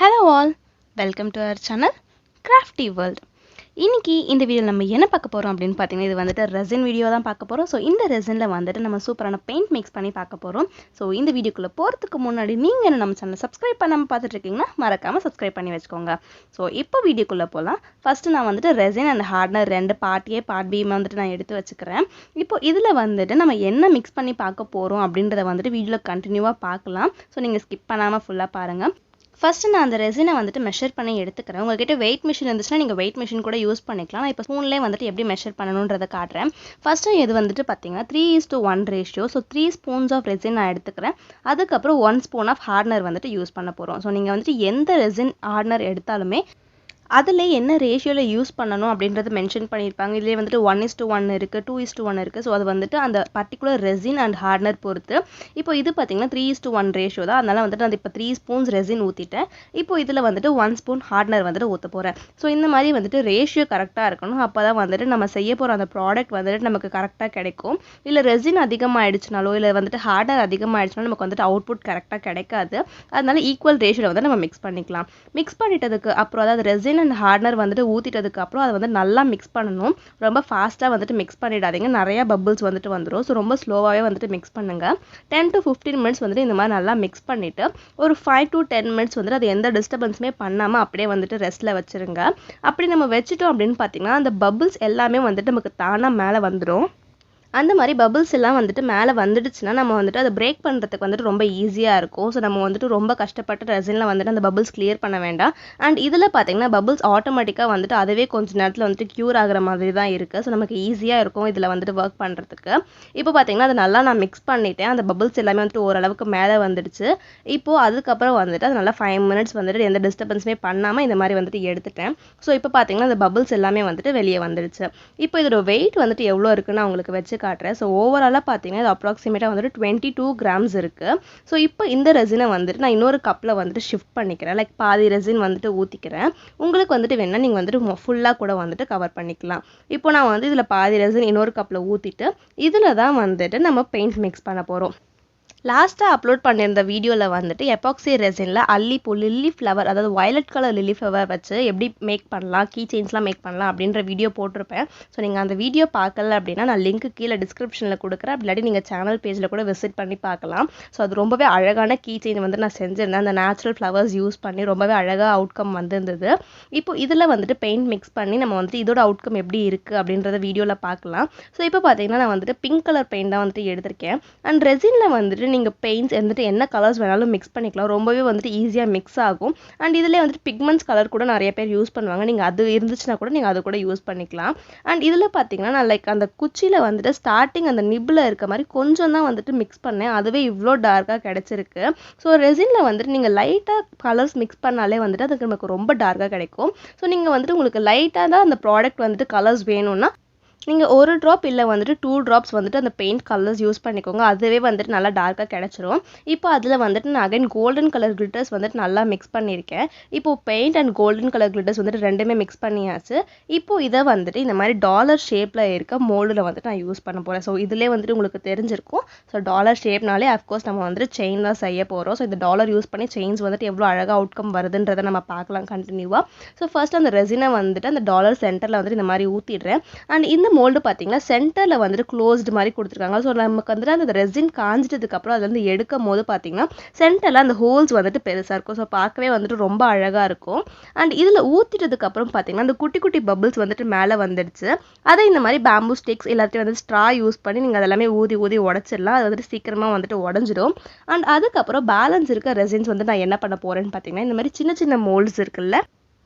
Hello all, welcome to our channel Craftiiee world. இன்னைக்கு இந்த வீடியோல நம்ம என்ன பார்க்க போறோம் அப்படினு பாத்தீங்கன்னா இது வந்துட்டு ரெசின் வீடியோ தான் பார்க்க போறோம். சோ இந்த ரெசின்ல வந்துட்டு நம்ம சூப்பரான பெயிண்ட் மிக்ஸ் பண்ணி பார்க்க போறோம். சோ இந்த வீடியோக்குள்ள போறதுக்கு முன்னாடி நீங்க என்ன நம்ம சேனலை சப்ஸ்கிரைப் பண்ணாம பார்த்துட்டு இருக்கீங்கன்னா மறக்காம சப்ஸ்கிரைப் பண்ணி வெச்சுக்கோங்க. சோ இப்போ வீடியோக்குள்ள போலாம். ஃபர்ஸ்ட் நான் வந்துட்டு ரெசின் அண்ட் ஹார்ட்னர் ரெண்டு பார்ட் A பார்ட் B வந்துட்டு நான் எடுத்து வச்சுக்கிறேன். இப்போ இதுல வந்துட்டு நம்ம என்ன மிக்ஸ் பண்ணி பார்க்க போறோம் அப்படின்றத வந்துட்டு வீடியோல கண்டினியூவா பார்க்கலாம். சோ நீங்க ஸ்கிப் பண்ணாம ஃபுல்லா பாருங்க. ஃபர்ஸ்ட் நான் அந்த ரெசினை வந்துட்டு மெஷர் பண்ணி எடுத்துக்கிறேன். உங்ககிட்ட வெயிட் மிஷின் இருந்துச்சுன்னா நீங்கள் வெயிட் மிஷின் கூட யூஸ் பண்ணிக்கலாம். நான் இப்போ ஸ்பூன்லேயே வந்துட்டு எப்படி மெஷர் பண்ணணுன்றதை காட்டுறேன். ஃபர்ஸ்ட்டு இது வந்துட்டு பார்த்தீங்கன்னா 3:1 ratio. So 3 spoons of resin நான் எடுத்துக்கிறேன். அதுக்கப்புறம் 1 ஸ்பூன் ஆஃப் ஹார்ட்னர் வந்துட்டு யூஸ் பண்ண போகிறோம். ஸோ நீங்கள் வந்துட்டு எந்த ரெசின் ஹார்ட்னர் எடுத்தாலுமே அதில் என்ன ரேஷியோவில் யூஸ் பண்ணணும் அப்படின்றத மென்ஷன் பண்ணியிருப்பாங்க. இதிலே வந்துட்டு 1:1 இருக்குது, 2:1 இருக்குது. ஸோ அது வந்துட்டு அந்த பர்டிகுலர் ரெசின் அண்ட் ஹார்ட்னர் பொறுத்து. இப்போ இது பார்த்தீங்கன்னா 3:1 ரேஷியோ தான். அதனால் வந்துட்டு நான் இப்போ 3 ஸ்பூன்ஸ் ரெசின் ஊற்றிட்டேன். இப்போ இதில் வந்துட்டு 1 ஸ்பூன் ஹார்ட்னர் வந்துட்டு ஊற்ற போகிறேன். ஸோ இந்த மாதிரி வந்துட்டு ரேஷியோ கரெக்டாக இருக்கணும். அப்போ தான் வந்துட்டு நம்ம செய்ய போகிற அந்த ப்ராடக்ட் வந்துட்டு நமக்கு கரெக்டாக கிடைக்கும். இல்லை ரெசின் அதிகமாகிடுச்சுனாலோ இல்லை வந்துட்டு ஹார்ட்னர் அதிகமாகிடுச்சுனாலும் நமக்கு வந்துட்டு அவுட்புட் கரெக்டாக கிடைக்காது. அதனால ஈக்குவல் ரேஷியோவில் வந்து நம்ம மிக்ஸ் பண்ணிக்கலாம். மிக்ஸ் பண்ணிட்டதுக்கு அப்புறம் அதாவது ரெசின் அண்ட் ஹார்ட்னர் வந்துட்டு ஊற்றிட்டதுக்கு அப்புறம் அதை வந்து நல்லா மிக்ஸ் பண்ணணும். ரொம்ப ஃபாஸ்ட்டாக வந்துட்டு மிக்ஸ் பண்ணிடாதீங்க, நிறைய பபிள்ஸ் வந்துட்டு வந்துடும். ஸோ ரொம்ப ஸ்லோவாகவே வந்துட்டு மிக்ஸ் பண்ணுங்க. 10 to 15 மினிட்ஸ் வந்துட்டு இந்த மாதிரி நல்லா மிக்ஸ் பண்ணிவிட்டு ஒரு 5 to 10 மினிட்ஸ் வந்துட்டு அது எந்த டிஸ்டர்பன்ஸுமே பண்ணாமல் அப்படியே வந்துட்டு ரெஸ்ட்டில் வச்சுருங்க. அப்படி நம்ம வச்சுட்டோம் அப்படின்னு பார்த்தீங்கன்னா அந்த பபிள்ஸ் எல்லாமே வந்துட்டு நமக்கு தானாக மேலே வந்துடும். அந்த மாதிரி பபிள்ஸ் எல்லாம் வந்துட்டு மேலே வந்துடுச்சுன்னா நம்ம வந்துட்டு அதை பிரேக் பண்ணுறதுக்கு வந்துட்டு ரொம்ப ஈஸியாக இருக்கும். ஸோ நம்ம வந்துட்டு ரொம்ப கஷ்டப்பட்டு ரெசினில் வந்துட்டு அந்த பபிள்ஸ் கிளியர் பண்ண வேண்டாம். அண்ட் இதில் பார்த்தீங்கன்னா பபிள்ஸ் ஆட்டோமேட்டிக்காக வந்துட்டு அதுவே கொஞ்சம் நேரத்தில் வந்துட்டு க்யூர் ஆகிற மாதிரி தான் இருக்குது. ஸோ நமக்கு ஈஸியாக இருக்கும் இதில் வந்துட்டு ஒர்க் பண்ணுறதுக்கு. இப்போ பார்த்தீங்கன்னா அதை நல்லா நான் மிக்ஸ் பண்ணிட்டேன். அந்த பபிள்ஸ் எல்லாமே வந்துட்டு ஓரளவுக்கு மேலே வந்துடுச்சு. இப்போது அதுக்கப்புறம் வந்துட்டு அது நல்லா 5 மினிட்ஸ் வந்துட்டு எந்த டிஸ்டர்பன்ஸுமே பண்ணாமல் இந்த மாதிரி வந்துட்டு எடுத்துட்டேன். ஸோ இப்போ பார்த்தீங்கன்னா அந்த பபிள்ஸ் எல்லாமே வந்துட்டு வெளியே வந்துடுச்சு. இப்போ இதோட வெயிட் வந்துட்டு எவ்வளோ இருக்குன்னு அவங்களுக்கு வச்சு காட்டுறேன். ஸோ ஓவராலாக பார்த்தீங்கன்னா இது அப்ராக்சிமேட்டாக வந்துட்டு 22 கிராம்ஸ் இருக்குது. ஸோ இப்போ இந்த ரெசினை வந்துட்டு நான் இன்னொரு கப்பில் வந்துட்டு ஷிஃப்ட் பண்ணிக்கிறேன். லைக் பாதி ரெசின் வந்துட்டு ஊற்றிக்கிறேன். உங்களுக்கு வந்துட்டு வேணால் நீங்கள் வந்துட்டு ஃபுல்லாக கூட வந்துட்டு கவர் பண்ணிக்கலாம். இப்போ நான் வந்து இதில் பாதி ரெசின் இன்னொரு கப்பில் ஊற்றிட்டு இதில் தான் வந்துட்டு நம்ம பெயிண்ட் மிக்ஸ் பண்ண போகிறோம். லாஸ்ட்டாக அப்லோட் பண்ணியிருந்த வீடியோவில் வந்துட்டு எபாக்சி ரெசினில் அல்லிப்பூ லில்லி ஃப்ளவர் அதாவது வயலட் கலர் லில்லி ஃப்ளவர் வச்சு எப்படி மேக் பண்ணலாம், கீ செயின்ஸ்லாம் மேக் பண்ணலாம் அப்படின்ற வீடியோ போட்டிருப்பேன். ஸோ நீங்கள் அந்த வீடியோ பார்க்கல அப்படின்னா நான் லிங்க் கீழே டிஸ்கிரிப்ஷனில் கொடுக்குறேன். அப்படி இல்லாட்டி நீங்கள் சேனல் பேஜில் கூட விசிட் பண்ணி பார்க்கலாம். ஸோ அது ரொம்பவே அழகான கீ செயின் வந்து நான் செஞ்சுருந்தேன். அந்த நேச்சுரல் ஃப்ளவர்ஸ் யூஸ் பண்ணி ரொம்பவே அழகாக அவுட்கம் வந்திருந்தது. இப்போ இதில் வந்துட்டு பெயிண்ட் மிக்ஸ் பண்ணி நம்ம வந்துட்டு இதோட அவுட்கம் எப்படி இருக்குது அப்படின்றத வீடியோவில் பார்க்கலாம். ஸோ இப்போ பார்த்தீங்கன்னா நான் வந்துட்டு பிங்க் கலர் பெயிண்ட் தான் வந்துட்டு எடுத்திருக்கேன். அண்ட் ரெசினில் வந்துட்டு நீங்கள் பெயிண்ட்ஸ் வந்துட்டு என்ன கலர்ஸ் வேணாலும் மிக்ஸ் பண்ணிக்கலாம். ரொம்பவே வந்துட்டு ஈஸியாக மிக்ஸ் ஆகும். அண்ட் இதில் வந்துட்டு பிக்மெண்ட்ஸ் கலர் கூட நிறைய பேர் யூஸ் பண்ணுவாங்க. நீங்கள் அது இருந்துச்சுன்னா கூட நீங்கள் அது கூட யூஸ் பண்ணிக்கலாம். அண்ட் இதில் பார்த்தீங்கன்னா நான் லைக் அந்த குச்சியில் வந்துட்டு ஸ்டார்டிங் அந்த நிப்பில் இருக்க மாதிரி கொஞ்சம் தான் வந்துட்டு மிக்ஸ் பண்ணேன். அதுவே இவ்வளோ டார்க்காக கிடச்சிருக்கு. ஸோ ரெசினில் வந்துட்டு நீங்கள் லைட்டாக கலர்ஸ் மிக்ஸ் பண்ணாலே வந்துட்டு அதுக்கு நமக்கு ரொம்ப டார்க்காக கிடைக்கும். ஸோ நீங்கள் வந்துட்டு உங்களுக்கு லைட்டாக தான் அந்த ப்ராடக்ட் வந்துட்டு கலர்ஸ் வேணும்னா நீங்கள் ஒரு ட்ராப் இல்லை வந்துட்டு 2 ட்ராப்ஸ் வந்துட்டு அந்த பெயிண்ட் கலர்ஸ் யூஸ் பண்ணிக்கோங்க. அதுவே வந்துட்டு நல்லா டார்க்காக கிடச்சிரும். இப்போ அதில் வந்துட்டு நான் அகைன் கோல்டன் கலர் கிளிட்டர்ஸ் வந்துட்டு நல்லா மிக்ஸ் பண்ணியிருக்கேன். இப்போது paint and golden colour glitters வந்துட்டு ரெண்டுமே மிக்ஸ் பண்ணியாச்சு. இப்போது இதை வந்துட்டு இந்த மாதிரி டாலர் ஷேப்பில் இருக்க மோல்டில் வந்துட்டு நான் யூஸ் பண்ண போகிறேன். ஸோ இதிலே வந்துட்டு உங்களுக்கு தெரிஞ்சிருக்கும். ஸோ டாலர் ஷேப்னாலே அஃப்கோர்ஸ் நம்ம வந்துட்டு செயின் தான் செய்ய போகிறோம். ஸோ இந்த டாலர் யூஸ் பண்ணி செயின்ஸ் வந்துட்டு எவ்வளோ அழகாக அவுட்கம் வருதுன்றதை நம்ம பார்க்கலாம் கண்டினியூவாக. ஸோ ஃபர்ஸ்ட் அந்த ரெசினை வந்துட்டு அந்த டாலர் சென்டரில் வந்துட்டு இந்த மாதிரி ஊற்றிடுறேன். அண்ட் இந்த மோல்டு பார்த்தீங்கன்னா சென்டரில் வந்துட்டு க்ளோஸ்டு மாதிரி கொடுத்துருக்காங்க. ஸோ நமக்கு வந்துட்டு அந்த ரெசின் காஞ்சிட்டதுக்கு அப்புறம் அதுல இருந்து எடுக்கும் போது பார்த்தீங்கன்னா சென்டரில் அந்த ஹோல்ஸ் வந்துட்டு பெருசாக இருக்கும். ஸோ பார்க்கவே வந்துட்டு ரொம்ப அழகாக இருக்கும். அண்ட் இதில் ஊற்றிட்டதுக்கு அப்புறம் பார்த்தீங்கன்னா அந்த குட்டி குட்டி பபிள்ஸ் வந்துட்டு மேலே வந்துடுச்சு. அதை இந்த மாதிரி பேம்பூ ஸ்டிக்ஸ் எல்லாத்தையும் வந்து ஸ்ட்ரா யூஸ் பண்ணி நீங்கள் அதெல்லாமே ஊதி ஊதி உடச்சிடலாம். அது வந்துட்டு சீக்கிரமாக வந்துட்டு உடஞ்சிடும். அண்ட் அதுக்கப்புறம் பேலன்ஸ் இருக்க ரெசின்ஸ் வந்து நான் என்ன பண்ண போகிறேன்னு பார்த்தீங்கன்னா இந்த மாதிரி சின்ன சின்ன மோல்ட்ஸ் இருக்குல்ல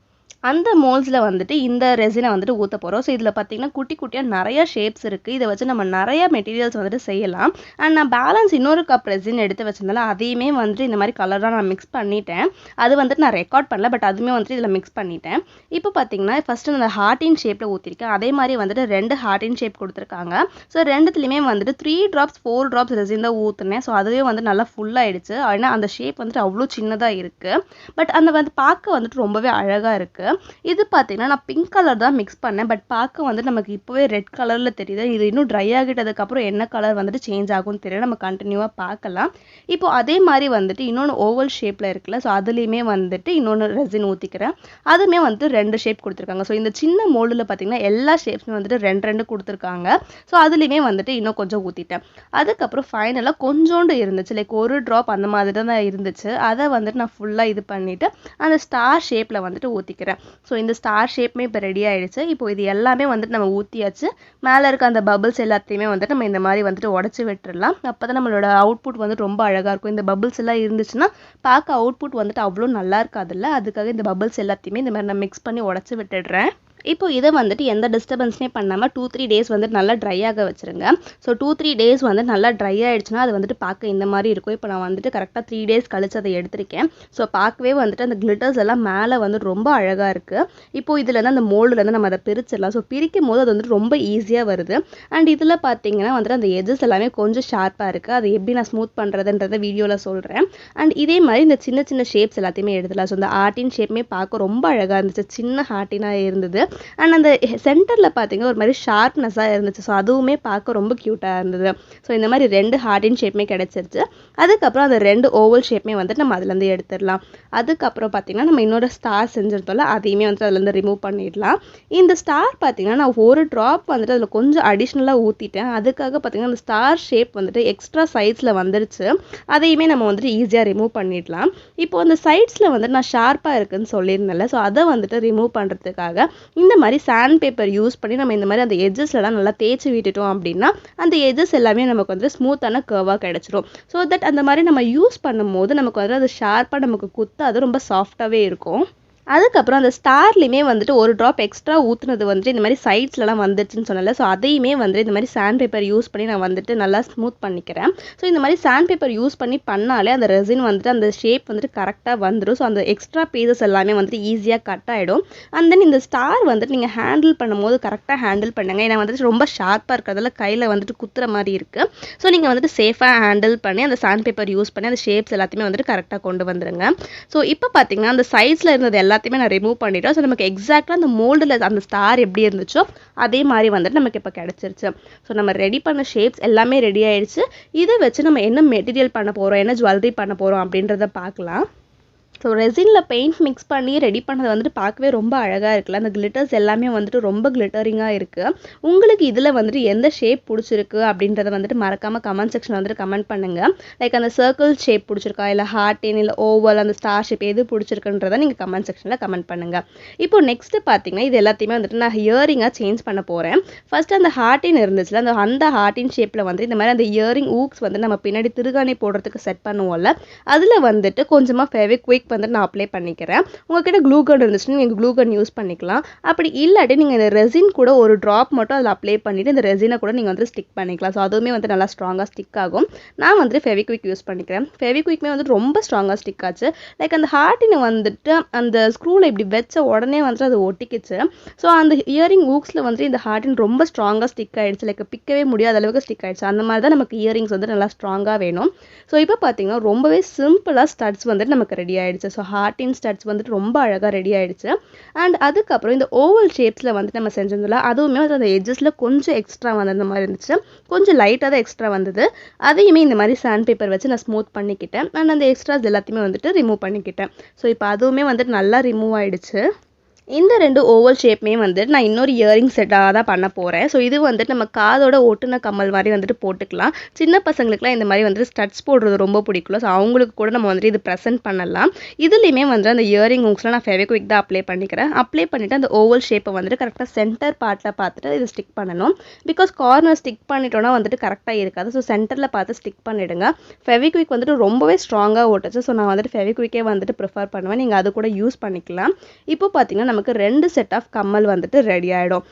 அந்த மோல்ஸில் வந்துட்டு இந்த ரெசினை வந்துட்டு ஊற்ற போகிறோம். ஸோ இதில் பார்த்தீங்கன்னா குட்டி குட்டியாக நிறைய ஷேப்ஸ் இருக்குது. இதை வச்சு நம்ம நிறைய மெட்டீரியல்ஸ் வந்துட்டு செய்யலாம். அண்ட் நான் பேலன்ஸ் இன்னொரு கப் ரெசின் எடுத்து வச்சிருந்தால அதையுமே வந்துட்டு இந்த மாதிரி கலராக நான் மிக்ஸ் பண்ணிட்டேன். அது வந்துட்டு நான் ரெக்கார்ட் பண்ணல, பட் அதுவுமே வந்துட்டு இதில் மிக்ஸ் பண்ணிட்டேன். இப்போ பார்த்தீங்கன்னா ஃபஸ்ட்டு அந்த ஹார்டின் ஷேப்பில் ஊற்றிருக்கேன். அதே மாதிரி வந்துட்டு 2 ஹார்டின் ஷேப் கொடுத்துருக்காங்க. ஸோ ரெண்டுத்துலேயுமே வந்துட்டு 3 ட்ராப்ஸ் 4 ட்ராப்ஸ் ரெசின் தான் ஊற்றுனேன். ஸோ அதுவே வந்து நல்லா ஃபுல்லாகிடுச்சு. ஏன்னா அந்த ஷேப் வந்துட்டு அவ்வளோ சின்னதாக இருக்குது. பட் அந்த வந்து பார்க்க வந்துட்டு ரொம்பவே அழகாக இருக்குது. இது பார்த்தீங்கன்னா நான் பிங்க் கலர் தான் மிக்ஸ் பண்ணேன். பட் பார்க்க வந்து நமக்கு இப்போவே ரெட் கலரில் தெரியுது. இது இன்னும் ட்ரை ஆகிட்டதுக்கப்புறம் என்ன கலர் வந்துட்டு சேஞ்ச் ஆகும்னு தெரியல. நம்ம கண்டினியூவாக பார்க்கலாம். இப்போ அதே மாதிரி வந்துட்டு இன்னொன்று ஓவல் ஷேப்பில் இருக்குல்ல, ஸோ அதுலேயுமே வந்துட்டு இன்னொன்று ரெசின் ஊற்றிக்கிறேன். அதுவுமே வந்துட்டு 2 ஷேப் கொடுத்துருக்காங்க. ஸோ இந்த சின்ன மோல்டில் பார்த்தீங்கன்னா எல்லா ஷேப்ஸுமே வந்துட்டு 2 கொடுத்துருக்காங்க. ஸோ அதுலேயுமே வந்துட்டு இன்னும் கொஞ்சம் ஊற்றிட்டேன். அதுக்கப்புறம் ஃபைனலாக கொஞ்சோண்டு இருந்துச்சு, லைக் ஒரு ட்ராப் அந்த மாதிரி தான் இருந்துச்சு. அதை வந்துட்டு நான் ஃபுல்லாக இது பண்ணிவிட்டு அந்த ஸ்டார் ஷேப்பில் வந்துட்டு ஊற்றிக்கிறேன். ஸோ இந்த ஸ்டார் ஷேப்புமே இப்போ ரெடி ஆகிடுச்சு. இப்போ இது எல்லாமே வந்துட்டு நம்ம ஊற்றியாச்சு. மேலே இருக்க அந்த பபிள்ஸ் எல்லாத்தையுமே வந்துட்டு நம்ம இந்த மாதிரி வந்துட்டு உடச்சி விட்டுடலாம். அப்போ தான் நம்மளோட அவுட்புட் வந்துட்டு ரொம்ப அழகாக இருக்கும். இந்த பபிள்ஸ் எல்லாம் இருந்துச்சுன்னா பார்க்க அவுட்புட் வந்துட்டு அவ்வளோ நல்லா இருக்காதுல்ல, அதுக்காக இந்த பபிள்ஸ் எல்லாத்தையுமே இந்த மாதிரி நான் மிக்ஸ் பண்ணி உடச்சி விட்டுடுறேன். இப்போ இதை வந்துட்டு எந்த டிஸ்டர்பன்ஸுமே பண்ணாமல் 2-3 டேஸ் வந்துட்டு நல்லா ட்ரை ஆக வச்சுருங்க. ஸோ 2-3 டேஸ் வந்து நல்லா ட்ரை ஆகிடுச்சுன்னா அது வந்துட்டு பார்க்க இந்த மாதிரி இருக்கும். இப்போ நான் வந்துட்டு கரெக்டாக 3 டேஸ் கழிச்சு அதை எடுத்திருக்கேன். ஸோ பார்க்கவே வந்துட்டு அந்த கிளிட்டர்ஸ் எல்லாம் மேலே வந்து ரொம்ப அழகாக இருக்குது. இப்போ இதுலேருந்து அந்த மோல்டுலேருந்து நம்ம அதை பிரிச்சிடலாம். ஸோ பிரிக்கும் போது அது வந்துட்டு ரொம்ப ஈஸியாக வருது. அண்ட் இதில் பார்த்தீங்கன்னா வந்துட்டு அந்த எஜஸ் எல்லாமே கொஞ்சம் ஷார்ப்பாக இருக்குது. அது எப்படி நான் ஸ்மூத் பண்ணுறதுன்றதை வீடியோவில் சொல்கிறேன். அண்ட் இதே மாதிரி இந்த சின்ன சின்ன ஷேப்ஸ் எல்லாத்தையுமே எடுத்துலாம். ஸோ இந்த ஹார்ட்டின் ஷேப்புமே பார்க்க ரொம்ப அழகாக இருந்துச்சு. சின்ன ஹார்ட்டினாக இருந்தது. அண்ட் அந்த சென்டரில் பார்த்தீங்கன்னா ஒரு மாதிரி ஷார்ப்னஸாக இருந்துச்சு. ஸோ அதுவுமே பார்க்க ரொம்ப க்யூட்டாக இருந்தது. ஸோ இந்த மாதிரி 2 ஹார்டின் ஷேப்புமே கிடச்சிருச்சு. அதுக்கப்புறம் அந்த 2 ஓவல் ஷேப்புமே வந்துட்டு நம்ம அதுலேருந்து எடுத்துடலாம். அதுக்கப்புறம் பார்த்தீங்கன்னா நம்ம இன்னொரு ஸ்டார் செஞ்சிருந்தோம்ல, அதையுமே வந்துட்டு அதுலேருந்து ரிமூவ் பண்ணிடலாம். இந்த ஸ்டார் பார்த்தீங்கன்னா நான் ஒரு ட்ராப் வந்துட்டு அதில் கொஞ்சம் அடிஷ்னலாக ஊற்றிட்டேன். அதுக்காக பார்த்தீங்கன்னா அந்த ஸ்டார் ஷேப் வந்துட்டு எக்ஸ்ட்ரா சைட்ஸில் வந்துருச்சு. அதையுமே நம்ம வந்துட்டு ஈஸியாக ரிமூவ் பண்ணிடலாம். இப்போ அந்த சைட்ஸில் வந்துட்டு நான் ஷார்ப்பாக இருக்குன்னு சொல்லியிருந்தேன்ல, ஸோ அதை வந்துட்டு ரிமூவ் பண்ணுறதுக்காக இந்த மாதிரி சாண்ட் பேப்பர் யூஸ் பண்ணி நம்ம இந்த மாதிரி அந்த எட்ஜஸ்லாம் நல்லா தேய்ச்சி விட்டுட்டோம் அப்படின்னா அந்த எட்ஜஸ் எல்லாமே நமக்கு வந்து ஸ்மூத்தான கர்வாக கிடைச்சிரும். ஸோ தட் அந்த மாதிரி நம்ம யூஸ் பண்ணும்போது நமக்கு வந்து அது ஷார்ப்பாக நமக்கு குத்தாது, ரொம்ப சாஃப்டாகவே இருக்கும். அதுக்கப்புறம் அந்த ஸ்டார்லையுமே வந்துட்டு ஒரு ட்ராப் எக்ஸ்ட்ரா ஊற்றுனது வந்துட்டு இந்த மாதிரி சைட்ஸ்லலாம் வந்துடுச்சுன்னு சொன்னல, ஸோ அதையுமே வந்துட்டு இந்த மாதிரி சாண்ட் பேப்பர் யூஸ் பண்ணி நான் வந்துட்டு நல்லா ஸ்மூத் பண்ணிக்கிறேன். ஸோ இந்த மாதிரி சாண்ட் பேப்பர் யூஸ் பண்ணி பண்ணாலே அந்த ரெசின் வந்துட்டு அந்த ஷேப் வந்துட்டு கரெக்டாக வந்துடும். ஸோ அந்த எக்ஸ்ட்ரா பீசஸ் எல்லாமே வந்துட்டு ஈஸியாக கட் ஆகிடும். அண்ட் தென் இந்த ஸ்டார் வந்துட்டு நீங்கள் ஹேண்டில் பண்ணும்போது கரெக்டாக ஹேண்டில் பண்ணுங்க. ஏன்னா வந்துட்டு ரொம்ப ஷார்ப்பாக இருக்கிறதால கையில் வந்துட்டு குத்துற மாதிரி இருக்குது. ஸோ நீங்கள் வந்துட்டு சேஃபாக ஹேண்டில் பண்ணி அந்த சாண்ட் பேப்பர் யூஸ் பண்ணி அந்த ஷேப்ஸ் எல்லாத்தையுமே வந்துட்டு கரெக்டாக கொண்டு வந்துருங்க. ஸோ இப்போ பார்த்தீங்கன்னா அந்த சைட்ஸில் இருந்தது எல்லாத்தையுமே நான் ரிமூவ் பண்ணிட்டோம். ஸோ நமக்கு எக்ஸாக்டாக அந்த மோல்டில் அந்த ஸ்டார் எப்படி இருந்துச்சோ அதே மாதிரி வந்துட்டு நமக்கு இப்போ கிடச்சிருச்சு. ஸோ நம்ம ரெடி பண்ண ஷேப்ஸ் எல்லாமே ரெடி ஆயிடுச்சு. இதை வச்சு நம்ம என்ன மெட்டீரியல் பண்ண போகிறோம், என்ன ஜுவல்லரி பண்ண போகிறோம் அப்படின்றத பார்க்கலாம். ஸோ ரெசினில் பெயிண்ட் மிக்ஸ் பண்ணி ரெடி பண்ணது வந்துட்டு பார்க்கவே ரொம்ப அழகாக இருக்குல்ல. அந்த கிளிட்டர்ஸ் எல்லாமே வந்துட்டு ரொம்ப கிளிட்டரிங்காக இருக்குது. உங்களுக்கு இதில் வந்துட்டு எந்த ஷேப் பிடிச்சிருக்கு அப்படின்றத வந்துட்டு மறக்காமல் கமெண்ட் செக்ஷனில் வந்துட்டு கமெண்ட் பண்ணுங்கள். லைக் அந்த சர்க்கிள் ஷேப் பிடிச்சிருக்கா, இல்லை ஹார்ட்டின், இல்லை ஓவல், அந்த ஸ்டார் ஷேப் எது பிடிச்சிருக்குன்றதை நீங்கள் கமெண்ட் செக்ஷனில் கமெண்ட் பண்ணுங்கள். இப்போ நெக்ஸ்ட்டு பார்த்தீங்கன்னா இது எல்லாத்தையுமே வந்துட்டு நான் இயரிங்காக சேஞ்ச் பண்ண போகிறேன். ஃபஸ்ட்டு அந்த ஹார்ட்டின் இருந்துச்சுல, அந்த ஹார்ட்டின் ஷேப்பில் வந்து இந்த மாதிரி அந்த இயரிங் ஊக்ஸ் வந்து நம்ம பின்னாடி திருகாணி போடுறதுக்கு செட் பண்ணுவோம்ல, அதில் வந்துட்டு கொஞ்சமாக ஃபெவிக்விக் வந்து நான் அப்ளை பண்ணிக்கிறேன். உங்ககிட்ட க்ளூ கன் இருந்துச்சுன்னா நீங்கள் க்ளூ கன் யூஸ் பண்ணிக்கலாம். அப்படி இல்லாட்டி நீங்கள் இந்த ரெசின் கூட ஒரு ட்ராப் மட்டும் அதில் அப்ளை பண்ணிவிட்டு இந்த ரெசினை கூட நீங்கள் வந்து ஸ்டிக் பண்ணிக்கலாம். ஸோ அதுவுமே வந்து நல்லா ஸ்ட்ராங்காக ஸ்டிக் ஆகும். நான் வந்துட்டு ஃபெவிக்விக் யூஸ் பண்ணிக்கிறேன். ஃபெவிக்விக்மே வந்து ரொம்ப ஸ்ட்ராங்காக ஸ்டிக் ஆச்சு. லைக் அந்த ஹார்ட்டினை வந்துட்டு அந்த ஸ்க்ரூவில் இப்படி வச்ச உடனே வந்துட்டு அது ஒட்டிக்கிச்சு. ஸோ அந்த இயரிங் ஊக்ஸில் வந்துட்டு இந்த ஹார்ட்டின் ரொம்ப ஸ்ட்ராங்காக ஸ்டிக் ஆகிடுச்சு. லைக் பிக்கவே முடியாத அளவுக்கு ஸ்டிக் ஆகிடுச்சு. அந்த மாதிரி தான் நமக்கு இயரிங்ஸ் வந்து நல்லா ஸ்ட்ராங்காக வேணும். ஸோ இப்போ பார்த்தீங்கன்னா ரொம்பவே சிம்பிளாக ஸ்டட்ஸ் வந்துட்டு நமக்கு ரெடி ஆகிடுச்சு. ஸோ ஹார்ட்டின் ஸ்டட்ஸ் வந்துட்டு ரொம்ப அழகாக ரெடி ஆகிடுச்சு. அண்ட் அதுக்கப்புறம் இந்த ஓவல் ஷேப்ஸில் வந்துட்டு நம்ம செஞ்சதில்ல, அதுவுமே வந்து அந்த எட்ஜஸில் கொஞ்சம் எக்ஸ்ட்ரா வந்த மாதிரி இருந்துச்சு. கொஞ்சம் லைட்டாக தான் எக்ஸ்ட்ரா வந்தது. அதையுமே இந்த மாதிரி சாண்ட் பேப்பர் வச்சு நான் ஸ்மூத் பண்ணிக்கிட்டேன். அண்ட் அந்த எக்ஸ்ட்ராஸ் எல்லாத்தையுமே வந்துட்டு ரிமூவ் பண்ணிக்கிட்டேன். ஸோ இப்போ அதுவுமே வந்துட்டு நல்லா ரிமூவ் ஆகிடுச்சு. இந்த 2 ஓவல் ஷேப்புமே வந்துட்டு நான் இன்னொரு இயரிங் செட்டாக தான் பண்ண போகிறேன். ஸோ இது வந்துட்டு நம்ம காதோட ஒட்டுன கம்மல் மாதிரி வந்துட்டு போட்டுக்கலாம். சின்ன பசங்களுக்குலாம் இந்த மாதிரி வந்துட்டு ஸ்டட்ஸ் போடுறது ரொம்ப பிடிக்கும். ஸோ அவங்களுக்கு கூட நம்ம வந்துட்டு இது ப்ரெசென்ட் பண்ணலாம். இதுலேயுமே வந்து அந்த இயரிங் ஹூக்ஸ்லாம் நான் ஃபெவிக்விக் தான் அப்ளை பண்ணிக்கிறேன். அப்ளை பண்ணிவிட்டு அந்த ஓவல் ஷேப்பை வந்துட்டு கரெக்டாக சென்டர் பார்ட்டில் பார்த்துட்டு இது ஸ்டிக் பண்ணணும். பிகாஸ் கார்னர் ஸ்டிக் பண்ணிட்டோன்னா வந்துட்டு கரெக்டாக இருக்காது. ஸோ சென்டரில் பார்த்து ஸ்டிக் பண்ணிவிடுங்க. ஃபெவிக்விக் வந்துட்டு ரொம்பவே ஸ்ட்ராங்காக ஓட்டுச்சு. ஸோ நான் வந்துட்டு ஃபெவிக்விக்கே வந்துட்டு ப்ரிஃபர் பண்ணுவேன். நீங்கள் அது கூட யூஸ் பண்ணிக்கலாம். இப்போ பார்த்தீங்கன்னா நமக்கு 2 செட் ஆஃப் கம்மல் வந்துட்டு ரெடி ஆகிடும்.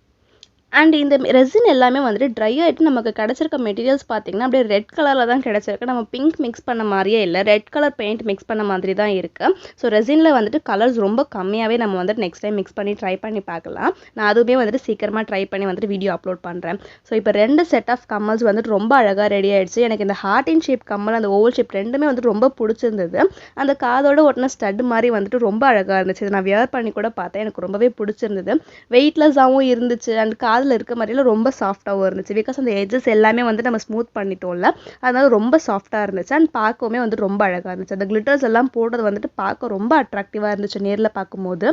அண்ட் இந்த ரெசின் எல்லாமே வந்துட்டு ட்ரை ஆகிட்டு நமக்கு கிடச்சிருக்க மெட்டீரியல்ஸ் பார்த்திங்கன்னா அப்படியே ரெட் கலரில் தான் கிடச்சிருக்கு. நம்ம பிங்க் மிக்ஸ் பண்ண மாதிரியே இல்லை, ரெட் கலர் பெயிண்ட் மிக்ஸ் பண்ண மாதிரி தான் இருக்குது. ஸோ ரெசினில் வந்துட்டு கலர்ஸ் ரொம்ப கம்மியாகவே நம்ம வந்துட்டு நெக்ஸ்ட் டைம் மிக்ஸ் பண்ணி ட்ரை பண்ணி பார்க்கலாம். நான் அதுவுமே வந்துட்டு சீக்கிரமாக ட்ரை பண்ணி வந்துட்டு வீடியோ அப்லோட் பண்ணுறேன். ஸோ இப்போ 2 செட் ஆஃப் கம்மல்ஸ் வந்துட்டு ரொம்ப அழகாக ரெடி ஆகிடுச்சு. எனக்கு இந்த ஹார்ட் இன் ஷேப் கம்மல், அந்த ஓவல் ஷேப் ரெண்டுமே வந்துட்டு ரொம்ப பிடிச்சிருந்தது. அந்த காதோட ஒட்டின ஸ்டட் மாதிரி வந்துட்டு ரொம்ப அழகாக இருந்துச்சு. இதை நான் வியர் பண்ணி கூட பார்த்தேன், எனக்கு ரொம்பவே பிடிச்சிருந்தது. வெயிட்லெஸ்ஸாகவும் இருந்துச்சு அண்ட் காதில் இருக்க மாதிரிலாம் ரொம்ப சாஃப்டாகவும் இருந்துச்சு. பிகாஸ் அந்த எட்ஜஸ் எல்லாமே வந்து நம்ம ஸ்மூத் பண்ணிட்டோம்ல, அதனால ரொம்ப சாஃப்டாக இருந்துச்சு அண்ட் பார்க்கவுமே வந்து ரொம்ப அழகாக இருந்துச்சு. அந்த கிளிட்டர்ஸ் எல்லாம் போடுறது வந்துட்டு பார்க்க ரொம்ப அட்ராக்டிவாக இருந்துச்சு நேரில் பார்க்கும்போது.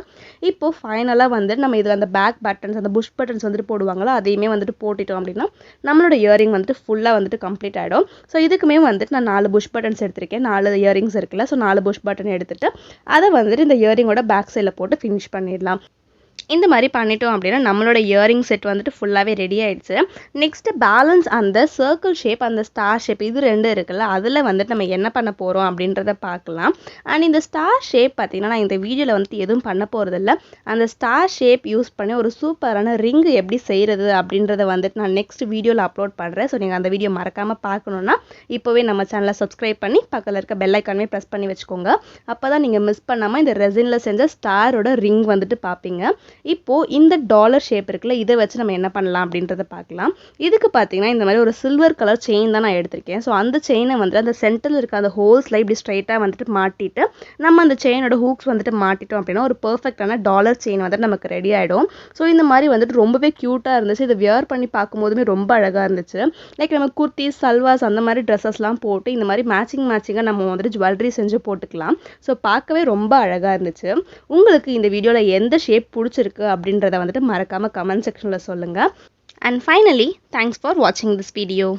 இப்போது ஃபைனலாக வந்துட்டு நம்ம இதில் அந்த பேக் பட்டன்ஸ், அந்த புஷ் பட்டன்ஸ் வந்துட்டு போடுவாங்களோ அதையுமே வந்துட்டு போட்டுட்டோம் அப்படின்னா நம்மளோட இயரிங் வந்துட்டு ஃபுல்லாக வந்துட்டு கம்ப்ளீட் ஆகிடும். ஸோ இதுக்குமே வந்துட்டு நான் 4 புஷ் பட்டன்ஸ் எடுத்திருக்கேன். 4 இயரிங்ஸ் இருக்குல்ல, ஸோ 4 புஷ் பட்டன் எடுத்துட்டு அதை வந்துட்டு இந்த இயரிங்கோட பேக் சைடில் போட்டு ஃபினிஷ் பண்ணிடலாம். இந்த மாதிரி பண்ணிட்டோம் அப்படின்னா நம்மளோட இயரிங் செட் வந்துட்டு ஃபுல்லாகவே ரெடி ஆகிடுச்சு. நெக்ஸ்ட்டு பேலன்ஸ் அந்த சர்க்கிள் ஷேப், அந்த ஸ்டார் ஷேப், இது 2 இருக்குல்ல, அதில் வந்துட்டு நம்ம என்ன பண்ண போகிறோம் அப்படின்றத பார்க்கலாம். அண்ட் இந்த ஸ்டார் ஷேப் பார்த்திங்கன்னா நான் இந்த வீடியோவில் வந்துட்டு எதுவும் பண்ண போகிறதில்ல. அந்த ஸ்டார் ஷேப் யூஸ் பண்ணி ஒரு சூப்பரான ரிங் எப்படி செய்கிறது அப்படின்றத வந்துட்டு நான் நெக்ஸ்ட் வீடியோவில் அப்லோட் பண்ணுறேன். ஸோ நீங்கள் அந்த வீடியோ மறக்காமல் பார்க்கணுன்னா இப்போவே நம்ம சேனலை சப்ஸ்கிரைப் பண்ணி பக்கத்தில் இருக்க பெல் ஐக்கானே ப்ரெஸ் பண்ணி வச்சுக்கோங்க. அப்போ தான் நீங்கள் மிஸ் பண்ணாமல் இந்த ரெசினில் செஞ்ச ஸ்டாரோட ரிங் வந்துட்டு பார்ப்பீங்க. இப்போது இந்த டாலர் ஷேப் இருக்குல்ல, இதை வச்சு நம்ம என்ன பண்ணலாம் அப்படின்றத பார்க்கலாம். இதுக்கு பார்த்தீங்கன்னா இந்த மாதிரி ஒரு சில்வர் கலர் செயின் தான் நான் எடுத்திருக்கேன். ஸோ அந்த செயினை வந்துட்டு அந்த சென்டரில் இருக்க அந்த ஹோல்ஸில் இப்படி ஸ்ட்ரைட்டாக வந்துட்டு மாட்டிட்டு நம்ம அந்த செயினோட ஹூக்ஸ் வந்துட்டு மாட்டிட்டோம் அப்படின்னா ஒரு பர்ஃபெக்டான டாலர் செயின் வந்துட்டு நமக்கு ரெடி ஆகிடும். ஸோ இந்த மாதிரி வந்துட்டு ரொம்பவே க்யூட்டாக இருந்துச்சு. இதை வியர் பண்ணி பார்க்கும்போதுமே ரொம்ப அழகாக இருந்துச்சு. லைக் நம்ம குர்த்திஸ், சல்வாஸ் அந்த மாதிரி ட்ரெஸ்ஸஸ்லாம் போட்டு இந்த மாதிரி மேட்சிங்காக நம்ம வந்துட்டு ஜுவல்லரி செஞ்சு போட்டுக்கலாம். ஸோ பார்க்கவே ரொம்ப அழகாக இருந்துச்சு. உங்களுக்கு இந்த வீடியோவில் எந்த ஷேப் பிடிச்சிருக்கு அப்படின்றத வந்துட்டு மறக்காமல் கமெண்ட் செக்ஷனில் சொல்லுங்கள். அண்ட் ஃபைனலி தேங்க்ஸ் ஃபார் வாட்சிங் திஸ் வீடியோ.